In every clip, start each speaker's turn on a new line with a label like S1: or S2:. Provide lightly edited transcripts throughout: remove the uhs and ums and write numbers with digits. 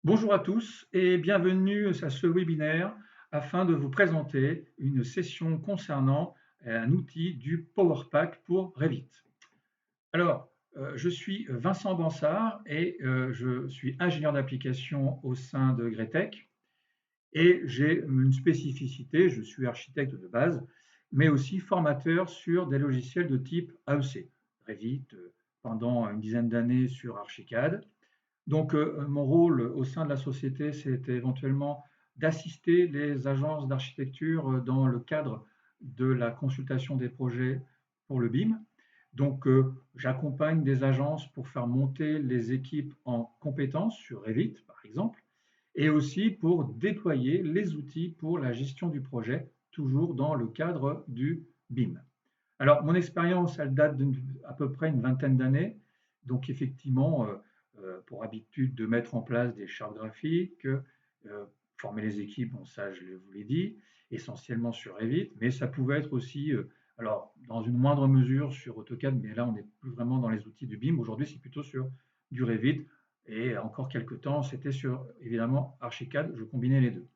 S1: Bonjour à tous et bienvenue à ce webinaire afin de vous présenter une session concernant un outil du PowerPack pour Revit. Alors, je suis Vincent Bansard et je suis ingénieur d'application au sein de Gretec et j'ai une spécificité, je suis architecte de base, mais aussi formateur sur des logiciels de type AEC, Revit, pendant une dizaine d'années sur Archicad. Donc, mon rôle au sein de la société, c'est éventuellement d'assister les agences d'architecture dans le cadre de la consultation des projets pour le BIM. Donc, j'accompagne des agences pour faire monter les équipes en compétences sur Revit, par exemple, et aussi pour déployer les outils pour la gestion du projet, toujours dans le cadre du BIM. Alors, mon expérience, elle date d'à peu près une vingtaine d'années. Donc, effectivement, pour habitude de mettre en place des chartes graphiques, former les équipes, bon, ça, je vous l'ai dit, essentiellement sur Revit, mais ça pouvait être aussi, alors, dans une moindre mesure sur AutoCAD, mais là, on n'est plus vraiment dans les outils du BIM. Aujourd'hui, c'est plutôt sur du Revit. Et encore quelques temps, c'était sur, évidemment, Archicad. Je combinais les deux.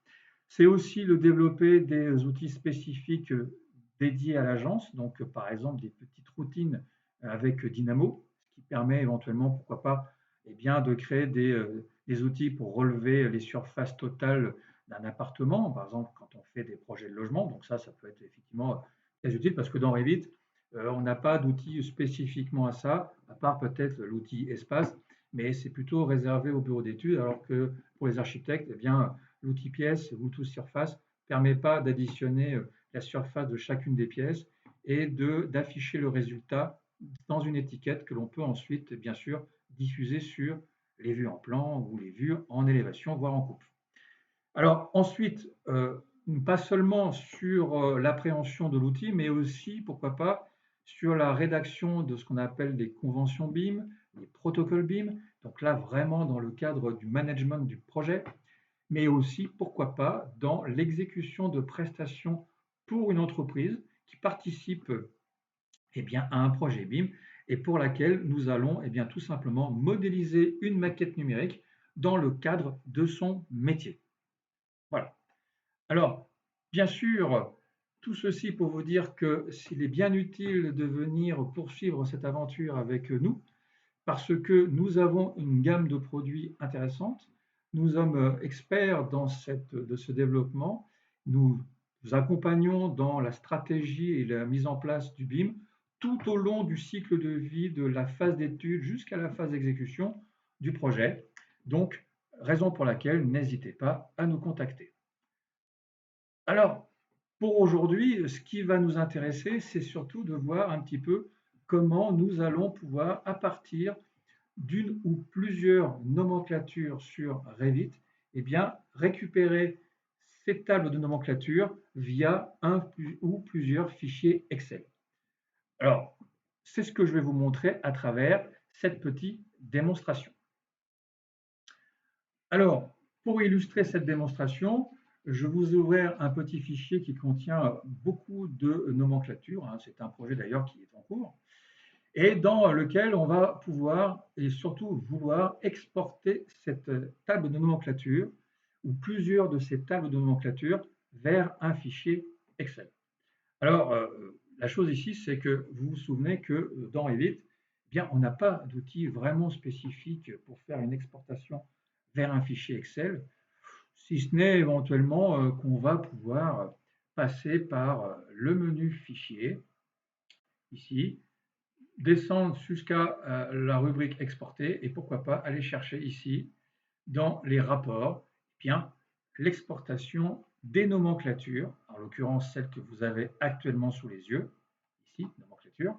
S1: C'est aussi le développer des outils spécifiques dédiés à l'agence, donc par exemple des petites routines avec Dynamo, ce qui permet éventuellement, pourquoi pas, eh bien, de créer des outils pour relever les surfaces totales d'un appartement, par exemple quand on fait des projets de logement. Donc ça peut être effectivement très utile parce que dans Revit, on n'a pas d'outils spécifiquement à ça, à part peut-être l'outil espace, mais c'est plutôt réservé au bureau d'études, alors que pour les architectes, eh bien, l'outil pièce ou l'outil surface ne permet pas d'additionner la surface de chacune des pièces et d'afficher le résultat dans une étiquette que l'on peut ensuite, bien sûr, diffuser sur les vues en plan ou les vues en élévation, voire en coupe. Alors ensuite, pas seulement sur l'appréhension de l'outil, mais aussi, pourquoi pas, sur la rédaction de ce qu'on appelle des conventions BIM, des protocoles BIM. Donc là, vraiment dans le cadre du management du projet, mais aussi, pourquoi pas, dans l'exécution de prestations pour une entreprise qui participe eh bien, à un projet BIM et pour laquelle nous allons eh bien, tout simplement modéliser une maquette numérique dans le cadre de son métier. Voilà. Alors, bien sûr, tout ceci pour vous dire que s'il est bien utile de venir poursuivre cette aventure avec nous, parce que nous avons une gamme de produits intéressante, nous sommes experts de ce développement, nous vous accompagnons dans la stratégie et la mise en place du BIM tout au long du cycle de vie de la phase d'étude jusqu'à la phase d'exécution du projet. Donc, raison pour laquelle n'hésitez pas à nous contacter. Alors, pour aujourd'hui, ce qui va nous intéresser, c'est surtout de voir un petit peu comment nous allons pouvoir, à partir d'une ou plusieurs nomenclatures sur Revit, eh bien, récupérer ces tables de nomenclature via un ou plusieurs fichiers Excel. Alors, c'est ce que je vais vous montrer à travers cette petite démonstration. Alors, pour illustrer cette démonstration, je vous ouvrir un petit fichier qui contient beaucoup de nomenclature. C'est un projet d'ailleurs qui est en cours et dans lequel on va pouvoir et surtout vouloir exporter cette table de nomenclature ou plusieurs de ces tables de nomenclature vers un fichier Excel. Alors, la chose ici, c'est que vous vous souvenez que dans Revit, eh bien, on n'a pas d'outil vraiment spécifique pour faire une exportation vers un fichier Excel, si ce n'est éventuellement qu'on va pouvoir passer par le menu Fichier, ici, descendre jusqu'à la rubrique Exporter et pourquoi pas aller chercher ici, dans les rapports, eh bien, l'exportation des nomenclatures, en l'occurrence celle que vous avez actuellement sous les yeux, ici, nomenclature.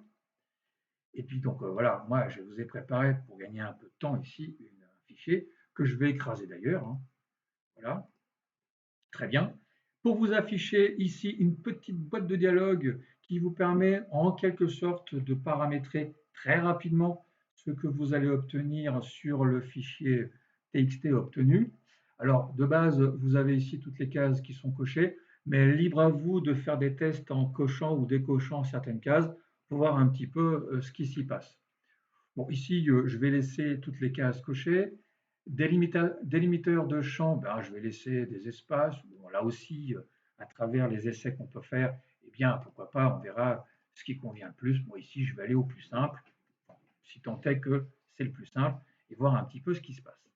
S1: Et puis donc voilà, moi je vous ai préparé pour gagner un peu de temps ici un fichier que je vais écraser d'ailleurs. Voilà, très bien. Pour vous afficher ici une petite boîte de dialogue qui vous permet en quelque sorte de paramétrer très rapidement ce que vous allez obtenir sur le fichier TXT obtenu. Alors de base, vous avez ici toutes les cases qui sont cochées, mais libre à vous de faire des tests en cochant ou décochant certaines cases pour voir un petit peu ce qui s'y passe. Bon, ici, je vais laisser toutes les cases cochées. Délimiteur de champ, ben, je vais laisser des espaces. Bon, là aussi, à travers les essais qu'on peut faire, eh bien, pourquoi pas, on verra ce qui convient le plus. Moi, ici, je vais aller au plus simple, si tant est que c'est le plus simple, et voir un petit peu ce qui se passe.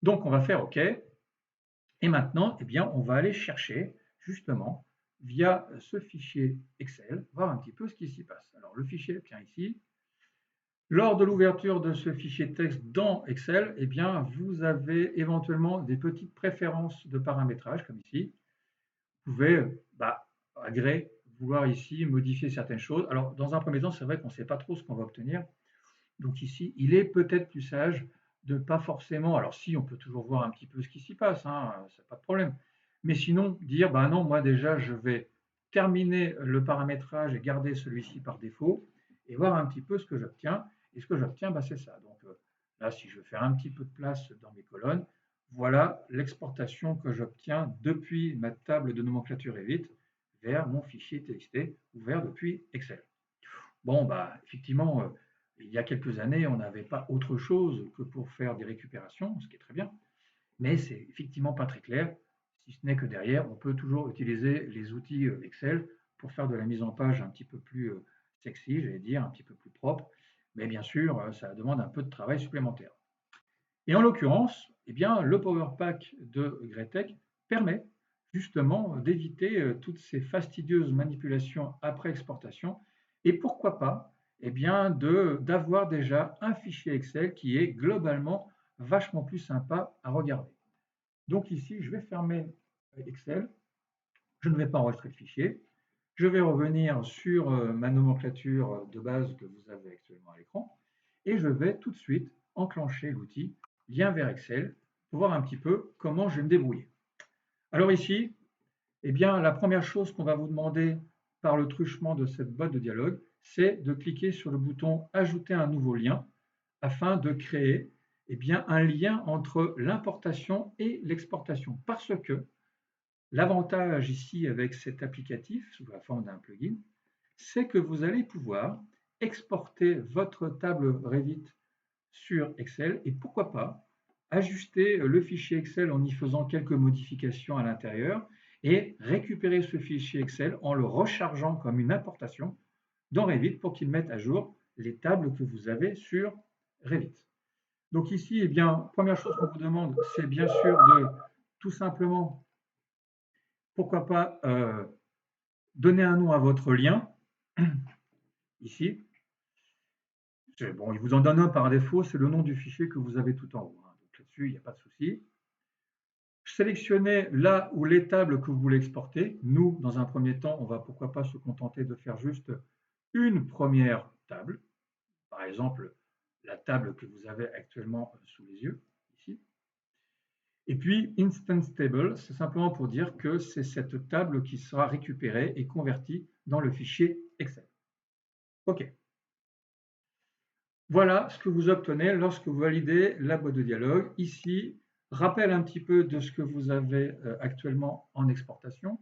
S1: Donc, on va faire OK. Et maintenant, eh bien, on va aller chercher, justement, via ce fichier Excel, voir un petit peu ce qui s'y passe. Alors, le fichier, tiens, ici. Lors de l'ouverture de ce fichier texte dans Excel, eh bien, vous avez éventuellement des petites préférences de paramétrage, comme ici. Vous pouvez, à gré, vouloir ici modifier certaines choses. Alors, dans un premier temps, c'est vrai qu'on ne sait pas trop ce qu'on va obtenir. Donc ici, il est peut-être plus sage de pas forcément, alors si, on peut toujours voir un petit peu ce qui s'y passe, hein, c'est pas de problème. Mais sinon, dire, ben non, moi déjà, je vais terminer le paramétrage et garder celui-ci par défaut et voir un petit peu ce que j'obtiens. Et ce que j'obtiens, c'est ça. Donc là, si je veux faire un petit peu de place dans mes colonnes, voilà l'exportation que j'obtiens depuis ma table de nomenclature Revit vers mon fichier TXT ouvert depuis Excel. Bon, effectivement, il y a quelques années, on n'avait pas autre chose que pour faire des récupérations, ce qui est très bien, mais c'est effectivement pas très clair, si ce n'est que derrière, on peut toujours utiliser les outils Excel pour faire de la mise en page un petit peu plus sexy, j'allais dire, un petit peu plus propre, mais bien sûr, ça demande un peu de travail supplémentaire. Et en l'occurrence, eh bien, le Power Pack de Greatech permet justement d'éviter toutes ces fastidieuses manipulations après exportation et pourquoi pas eh bien, d'avoir déjà un fichier Excel qui est globalement vachement plus sympa à regarder. Donc ici, je vais fermer Excel, je ne vais pas enregistrer le fichier, je vais revenir sur ma nomenclature de base que vous avez actuellement à l'écran et je vais tout de suite enclencher l'outil Lien vers Excel pour voir un petit peu comment je vais me débrouiller. Alors ici, eh bien, la première chose qu'on va vous demander par le truchement de cette boîte de dialogue, c'est de cliquer sur le bouton Ajouter un nouveau lien afin de créer eh bien, un lien entre l'importation et l'exportation. Parce que l'avantage ici avec cet applicatif, sous la forme d'un plugin, c'est que vous allez pouvoir exporter votre table Revit sur Excel et pourquoi pas ajuster le fichier Excel en y faisant quelques modifications à l'intérieur et récupérer ce fichier Excel en le rechargeant comme une importation dans Revit pour qu'il mette à jour les tables que vous avez sur Revit. Donc ici, eh bien, première chose qu'on vous demande, c'est bien sûr de tout simplement, pourquoi pas, donner un nom à votre lien, ici. Bon, il vous en donne un par défaut, c'est le nom du fichier que vous avez tout en haut. Donc là-dessus, il n'y a pas de souci. Sélectionnez là où les tables que vous voulez exporter. Nous, dans un premier temps, on va pourquoi pas se contenter de faire juste une première table. Par exemple, la table que vous avez actuellement sous les yeux, ici. Et puis, Instance Table, c'est simplement pour dire que c'est cette table qui sera récupérée et convertie dans le fichier Excel. OK. Voilà ce que vous obtenez lorsque vous validez la boîte de dialogue. Ici, rappel un petit peu de ce que vous avez actuellement en exportation.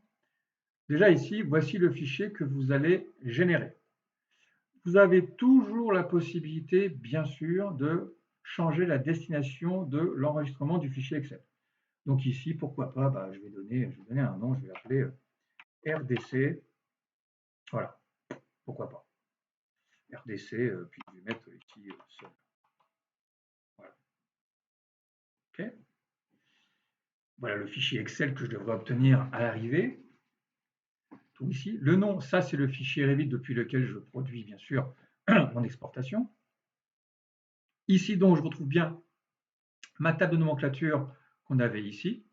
S1: Déjà ici, voici le fichier que vous allez générer. Vous avez toujours la possibilité, bien sûr, de changer la destination de l'enregistrement du fichier Excel. Donc ici, pourquoi pas, je vais donner un nom, je vais l'appeler RDC. Voilà, pourquoi pas. RDC, puis je vais mettre ici seul. Voilà. OK. Voilà le fichier Excel que je devrais obtenir à l'arrivée. Tout ici. Le nom, ça c'est le fichier Revit depuis lequel je produis bien sûr mon exportation. Ici donc je retrouve bien ma table de nomenclature qu'on avait ici.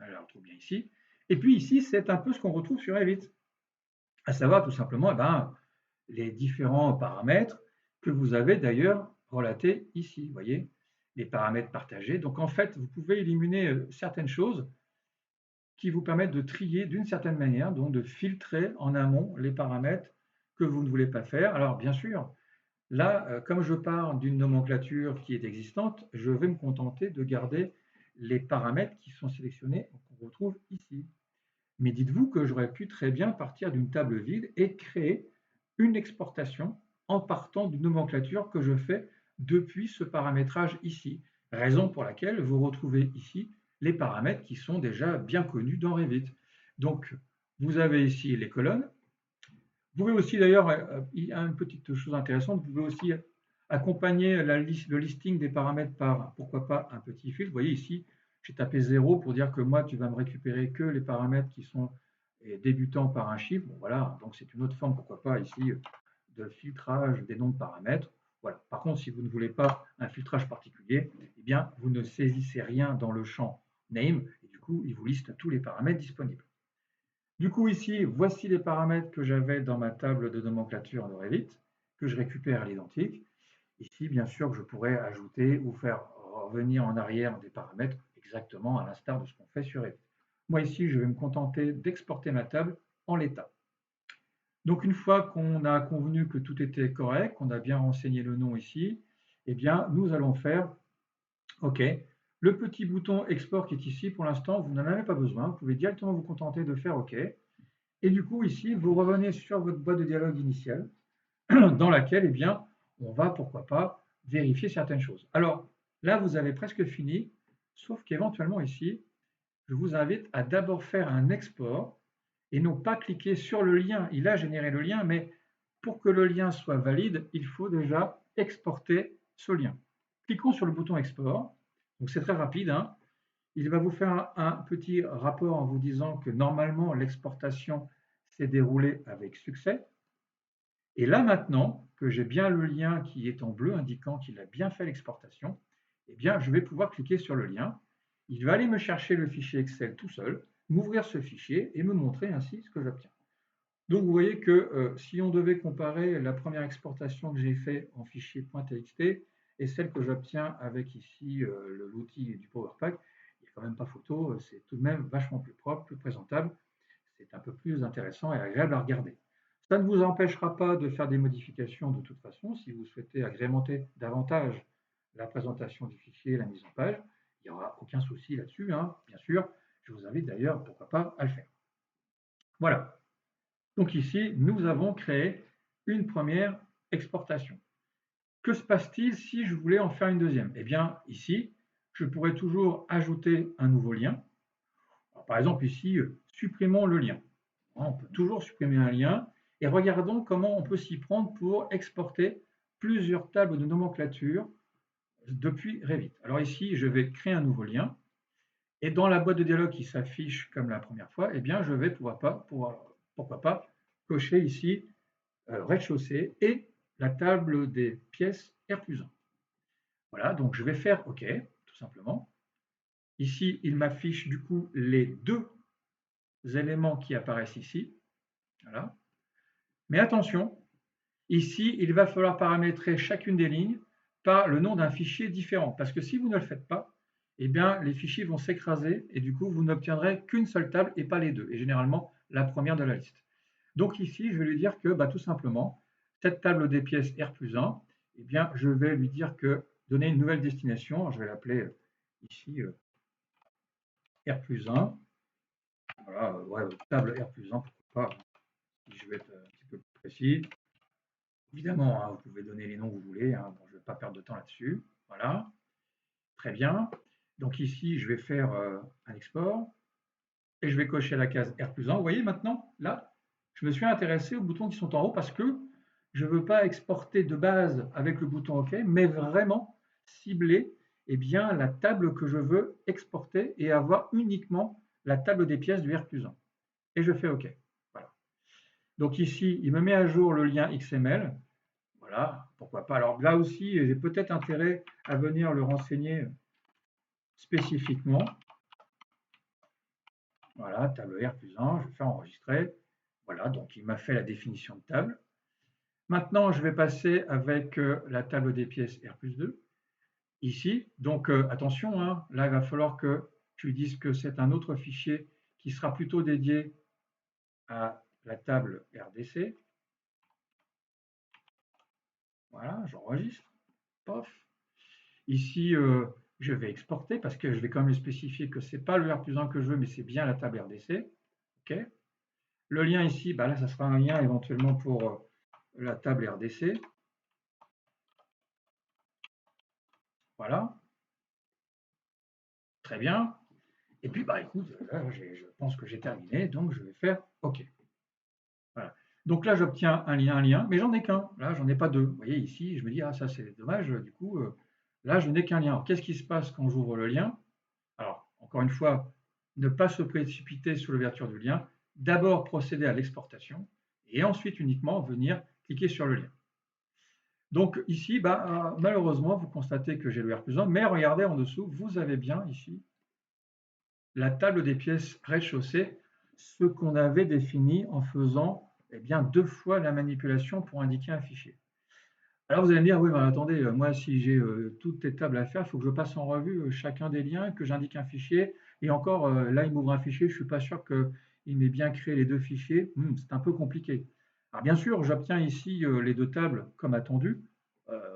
S1: Je la retrouve bien ici. Et puis ici, c'est un peu ce qu'on retrouve sur Revit. À savoir tout simplement les différents paramètres que vous avez d'ailleurs relatés ici. Vous voyez, les paramètres partagés. Donc en fait, vous pouvez éliminer certaines choses qui vous permettent de trier d'une certaine manière, donc de filtrer en amont les paramètres que vous ne voulez pas faire. Alors bien sûr, là, comme je pars d'une nomenclature qui est existante, je vais me contenter de garder les paramètres qui sont sélectionnés, qu'on retrouve ici. Mais dites-vous que j'aurais pu très bien partir d'une table vide et créer une exportation en partant d'une nomenclature que je fais depuis ce paramétrage ici. Raison pour laquelle vous retrouvez ici les paramètres qui sont déjà bien connus dans Revit. Donc, vous avez ici les colonnes. Vous pouvez aussi d'ailleurs, il y a une petite chose intéressante, vous pouvez aussi accompagner le listing des paramètres par, pourquoi pas, un petit filtre. Vous voyez ici, j'ai tapé 0 pour dire que moi, tu vas me récupérer que les paramètres qui sont débutants par un chiffre. Bon, voilà, donc c'est une autre forme, pourquoi pas, ici, de filtrage des noms de paramètres. Voilà. Par contre, si vous ne voulez pas un filtrage particulier, eh bien, vous ne saisissez rien dans le champ name, et du coup, il vous liste tous les paramètres disponibles. Du coup, ici, voici les paramètres que j'avais dans ma table de nomenclature de Revit, que je récupère à l'identique. Ici, bien sûr, je pourrais ajouter ou faire revenir en arrière des paramètres exactement à l'instar de ce qu'on fait sur Revit. Moi, ici, je vais me contenter d'exporter ma table en l'état. Donc, une fois qu'on a convenu que tout était correct, qu'on a bien renseigné le nom ici, eh bien, nous allons faire OK. Le petit bouton export qui est ici, pour l'instant, vous n'en avez pas besoin. Vous pouvez directement vous contenter de faire OK. Et du coup, ici, vous revenez sur votre boîte de dialogue initiale, dans laquelle, eh bien, on va, pourquoi pas, vérifier certaines choses. Alors, là, vous avez presque fini, sauf qu'éventuellement, ici, je vous invite à d'abord faire un export et non pas cliquer sur le lien. Il a généré le lien, mais pour que le lien soit valide, il faut déjà exporter ce lien. Cliquons sur le bouton export. Donc, c'est très rapide, hein. Il va vous faire un petit rapport en vous disant que normalement, l'exportation s'est déroulée avec succès. Et là maintenant, que j'ai bien le lien qui est en bleu indiquant qu'il a bien fait l'exportation, eh bien, je vais pouvoir cliquer sur le lien. Il va aller me chercher le fichier Excel tout seul, m'ouvrir ce fichier et me montrer ainsi ce que j'obtiens. Donc, vous voyez que si on devait comparer la première exportation que j'ai faite en fichier .txt et celle que j'obtiens avec ici l'outil du PowerPack, il n'y a quand même pas photo, c'est tout de même vachement plus propre, plus présentable, c'est un peu plus intéressant et agréable à regarder. Ça ne vous empêchera pas de faire des modifications de toute façon. Si vous souhaitez agrémenter davantage la présentation du fichier, la mise en page, il n'y aura aucun souci là-dessus, hein, bien sûr. Je vous invite d'ailleurs, pourquoi pas, à le faire. Voilà. Donc ici, nous avons créé une première exportation. Que se passe-t-il si je voulais en faire une deuxième? Eh bien, ici, je pourrais toujours ajouter un nouveau lien. Alors, par exemple, ici, supprimons le lien. On peut toujours supprimer un lien et regardons comment on peut s'y prendre pour exporter plusieurs tables de nomenclature depuis Revit. Alors ici, je vais créer un nouveau lien et dans la boîte de dialogue qui s'affiche comme la première fois, eh bien, je vais pourquoi pas cocher ici rez-de-chaussée et la table des pièces R+1. Voilà, donc je vais faire OK, tout simplement. Ici, il m'affiche du coup les deux éléments qui apparaissent ici. Voilà. Mais attention, ici, il va falloir paramétrer chacune des lignes par le nom d'un fichier différent. Parce que si vous ne le faites pas, eh bien, les fichiers vont s'écraser et du coup, vous n'obtiendrez qu'une seule table et pas les deux. Et généralement, la première de la liste. Donc ici, je vais lui dire que tout simplement, cette table des pièces R+1, eh bien, je vais lui dire que donner une nouvelle destination. Je vais l'appeler ici R+1. Voilà, ouais, table R+1, pourquoi pas. Je vais être un petit peu plus précis. Évidemment, hein, vous pouvez donner les noms que vous voulez. Hein. Bon, je ne vais pas perdre de temps là-dessus. Voilà. Très bien. Donc ici, je vais faire un export et je vais cocher la case R+1. Vous voyez maintenant, là, je me suis intéressé aux boutons qui sont en haut parce que je ne veux pas exporter de base avec le bouton OK, mais vraiment cibler bien, la table que je veux exporter et avoir uniquement la table des pièces du R+1. Et je fais OK. Voilà. Donc ici, il me met à jour le lien XML. Voilà, pourquoi pas. Alors là aussi, j'ai peut-être intérêt à venir le renseigner spécifiquement. Voilà, table R+1, je vais faire enregistrer. Voilà, donc il m'a fait la définition de table. Maintenant, je vais passer avec la table des pièces R+2, ici. Donc attention, hein, là, il va falloir que tu dises que c'est un autre fichier qui sera plutôt dédié à la table RDC. Voilà, j'enregistre. Pof. Ici, je vais exporter parce que je vais quand même spécifier que ce n'est pas le R+1 que je veux, mais c'est bien la table RDC. OK. Le lien ici, là, ça sera un lien éventuellement pour la table RDC. Voilà. Très bien. Et puis, bah, écoute, là, je pense que j'ai terminé, donc je vais faire OK. Voilà. Donc là, j'obtiens un lien, mais j'en ai qu'un. Là, j'en ai pas deux. Vous voyez ici, je me dis, ah, ça c'est dommage, du coup, là, je n'ai qu'un lien. Alors, qu'est-ce qui se passe quand j'ouvre le lien? Alors, encore une fois, ne pas se précipiter sur l'ouverture du lien. D'abord procéder à l'exportation et ensuite uniquement venir cliquer sur le lien. Donc ici, bah, malheureusement, vous constatez que j'ai le R+1, mais regardez en dessous, vous avez bien ici la table des pièces rez-de-chaussée, ce qu'on avait défini en faisant eh bien, 2 fois la manipulation pour indiquer un fichier. Alors vous allez me dire, oui, mais attendez, moi si j'ai toutes les tables à faire, il faut que je passe en revue chacun des liens, que j'indique un fichier, et encore, là il m'ouvre un fichier, je ne suis pas sûr qu'il m'ait bien créé les deux fichiers. C'est un peu compliqué. Alors bien sûr, j'obtiens ici les deux tables comme attendu.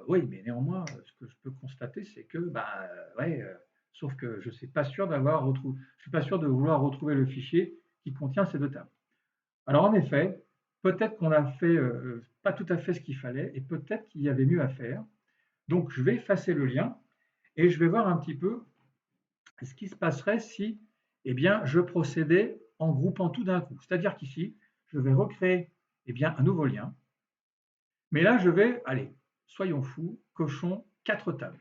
S1: Oui, mais néanmoins, ce que je peux constater, c'est que, bah, ouais, sauf que je ne suis pas sûr je suis pas sûr de vouloir retrouver le fichier qui contient ces deux tables. Alors en effet, peut-être qu'on a fait pas tout à fait ce qu'il fallait et peut-être qu'il y avait mieux à faire. Donc je vais effacer le lien et je vais voir un petit peu ce qui se passerait si eh bien, je procédais en groupant tout d'un coup. C'est-à-dire qu'ici, je vais recréer eh bien, un nouveau lien. Mais là, je vais, allez, soyons fous, cochons 4 tables.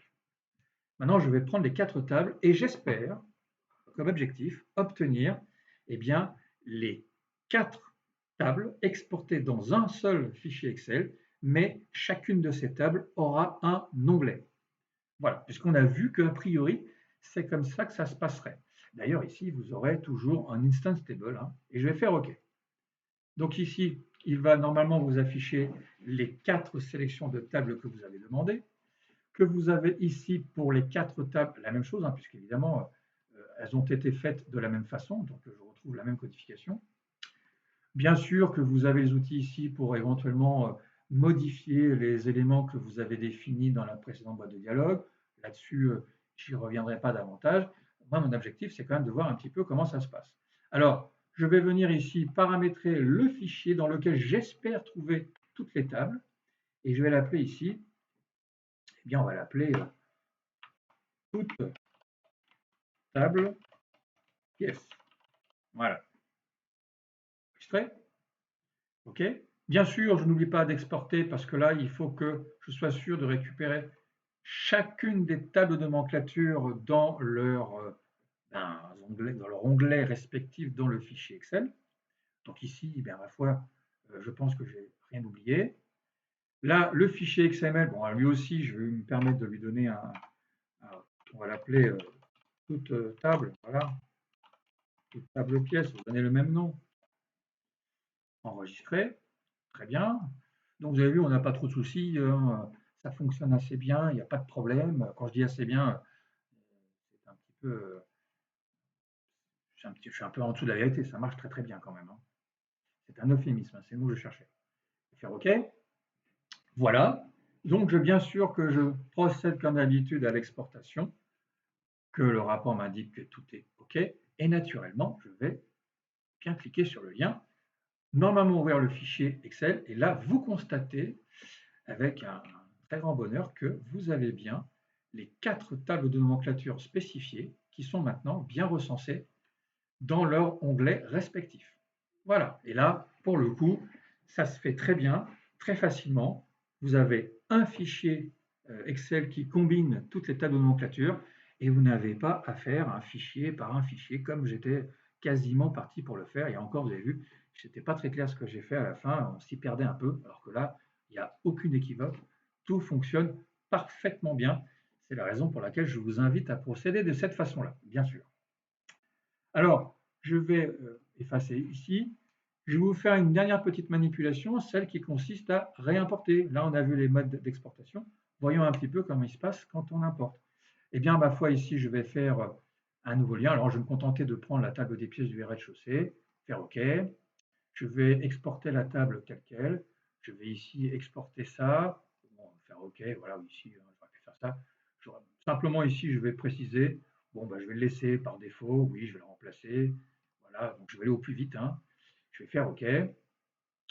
S1: Maintenant, je vais prendre les 4 tables et j'espère, comme objectif, obtenir eh bien, les 4 tables exportées dans un seul fichier Excel, mais chacune de ces tables aura un onglet. Voilà, puisqu'on a vu qu'a priori, c'est comme ça que ça se passerait. D'ailleurs, ici, vous aurez toujours un instance table, hein, et je vais faire OK. Donc ici, il va normalement vous afficher les 4 sélections de tables que vous avez demandées, que vous avez ici pour les 4 tables, la même chose, hein, puisqu'évidemment, elles ont été faites de la même façon, donc je retrouve la même codification. Bien sûr que vous avez les outils ici pour éventuellement modifier les éléments que vous avez définis dans la précédente boîte de dialogue. Là-dessus, je n'y reviendrai pas davantage. Moi, mon objectif, c'est quand même de voir un petit peu comment ça se passe. Alors, je vais venir ici paramétrer le fichier dans lequel j'espère trouver toutes les tables. Et je vais l'appeler ici, eh bien, on va l'appeler toute table pièce. Voilà. Extrait. OK. Bien sûr, je n'oublie pas d'exporter parce que là, il faut que je sois sûr de récupérer chacune des tables de nomenclature dans leur onglet respectif dans le fichier Excel. Donc ici, eh bien, à la fois, je pense que j'ai rien oublié. Là, le fichier XML, bon, lui aussi, je vais me permettre de lui donner on va l'appeler toute table, voilà, toute table pièce, vous donnez le même nom. Enregistrer, très bien. Donc vous avez vu, on n'a pas trop de soucis, ça fonctionne assez bien, il n'y a pas de problème. Quand je dis assez bien, c'est un petit peu, je suis un peu en dessous de la vérité, ça marche très très bien quand même, hein. C'est un euphémisme, hein, c'est le mot que je cherchais. Je vais faire OK. Voilà. Donc bien sûr que je procède comme d'habitude à l'exportation, que le rapport m'indique que tout est OK. Et naturellement, je vais bien cliquer sur le lien, normalement ouvrir le fichier Excel, et là, vous constatez avec un très grand bonheur que vous avez bien les 4 tables de nomenclature spécifiées qui sont maintenant bien recensées dans leur onglet respectif. Voilà, et là, pour le coup, ça se fait très bien, très facilement. Vous avez un fichier Excel qui combine toutes les tables de nomenclature et vous n'avez pas à faire un fichier par un fichier comme j'étais quasiment parti pour le faire. Et encore, vous avez vu, ce n'était pas très clair ce que j'ai fait à la fin, on s'y perdait un peu, alors que là, il n'y a aucune équivoque, tout fonctionne parfaitement bien. C'est la raison pour laquelle je vous invite à procéder de cette façon-là, bien sûr. Alors, je vais effacer ici. Je vais vous faire une dernière petite manipulation, celle qui consiste à réimporter. Là, on a vu les modes d'exportation. Voyons un petit peu comment il se passe quand on importe. Eh bien, ma foi, ici, je vais faire un nouveau lien. Alors, je vais me contenter de prendre la table des pièces du rez-de-chaussée, faire OK. Je vais exporter la table telle quelle. Je vais ici exporter ça. Bon, faire OK. Voilà, ici, j'aurais pu faire ça. Simplement, ici, je vais préciser. Bon, bah, je vais le laisser par défaut. Oui, je vais le remplacer. Voilà, donc je vais aller au plus vite, hein. Je vais faire OK.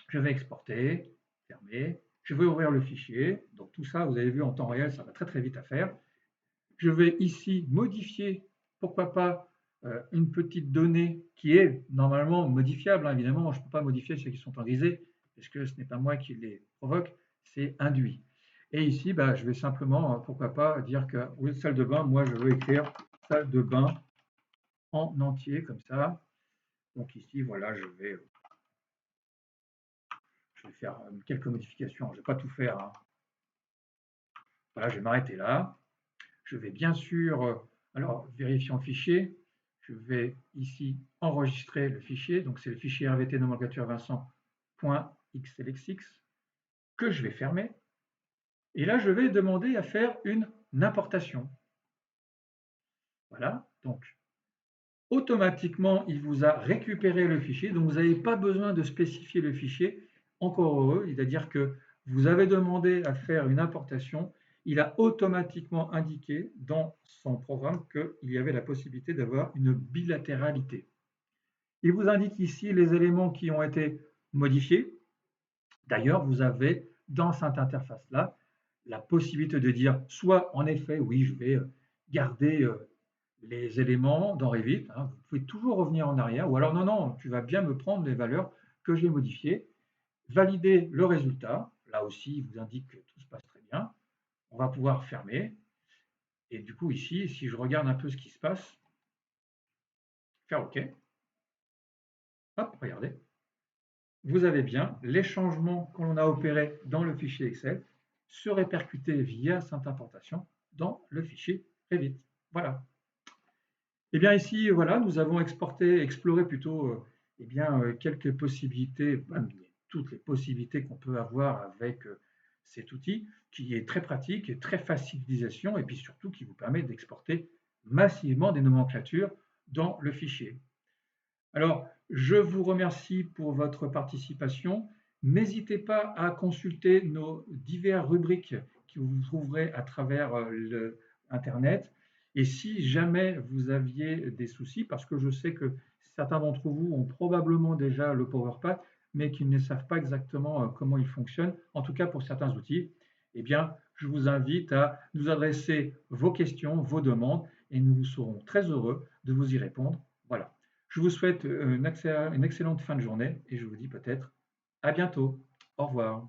S1: Je vais exporter, fermer. Je vais ouvrir le fichier. Donc tout ça, vous avez vu en temps réel, ça va très très vite à faire. Je vais ici modifier pourquoi pas une petite donnée qui est normalement modifiable, hein, évidemment, je ne peux pas modifier ceux qui sont en grisé, parce que ce n'est pas moi qui les provoque, c'est induit. Et ici, bah, je vais simplement, pourquoi pas, dire que oui, salle de bain, moi je veux écrire salle de bain en entier, comme ça. Donc ici, voilà, je vais faire quelques modifications. Je ne vais pas tout faire, hein. Voilà, je vais m'arrêter là. Je vais bien sûr, alors vérifiant le fichier, je vais ici enregistrer le fichier. Donc c'est le fichier RVT nomenclature Vincent.xlxx que je vais fermer. Et là, je vais demander à faire une importation. Voilà, donc automatiquement, il vous a récupéré le fichier, donc vous n'avez pas besoin de spécifier le fichier. Encore heureux, c'est-à-dire que vous avez demandé à faire une importation, il a automatiquement indiqué dans son programme qu'il y avait la possibilité d'avoir une bilatéralité. Il vous indique ici les éléments qui ont été modifiés. D'ailleurs, vous avez dans cette interface-là la possibilité de dire soit en effet, oui, je vais garder les éléments dans Revit, hein, vous pouvez toujours revenir en arrière, ou alors non, non, tu vas bien me prendre les valeurs que j'ai modifiées, valider le résultat, là aussi il vous indique que tout se passe très bien, on va pouvoir fermer, et du coup ici, si je regarde un peu ce qui se passe, faire OK, hop, regardez, vous avez bien les changements que l'on a opérés dans le fichier Excel se répercuter via cette importation dans le fichier Revit. Voilà. Eh bien ici, voilà, nous avons exploré plutôt eh bien, quelques possibilités, toutes les possibilités qu'on peut avoir avec cet outil, qui est très pratique et très facile d'utilisation, et puis surtout qui vous permet d'exporter massivement des nomenclatures dans le fichier. Alors, je vous remercie pour votre participation. N'hésitez pas à consulter nos diverses rubriques que vous trouverez à travers Internet. Et si jamais vous aviez des soucis, parce que je sais que certains d'entre vous ont probablement déjà le PowerPack, mais qui ne savent pas exactement comment il fonctionne, en tout cas pour certains outils, eh bien, je vous invite à nous adresser vos questions, vos demandes, et nous serons très heureux de vous y répondre. Voilà. Je vous souhaite une excellente fin de journée et je vous dis peut-être à bientôt. Au revoir.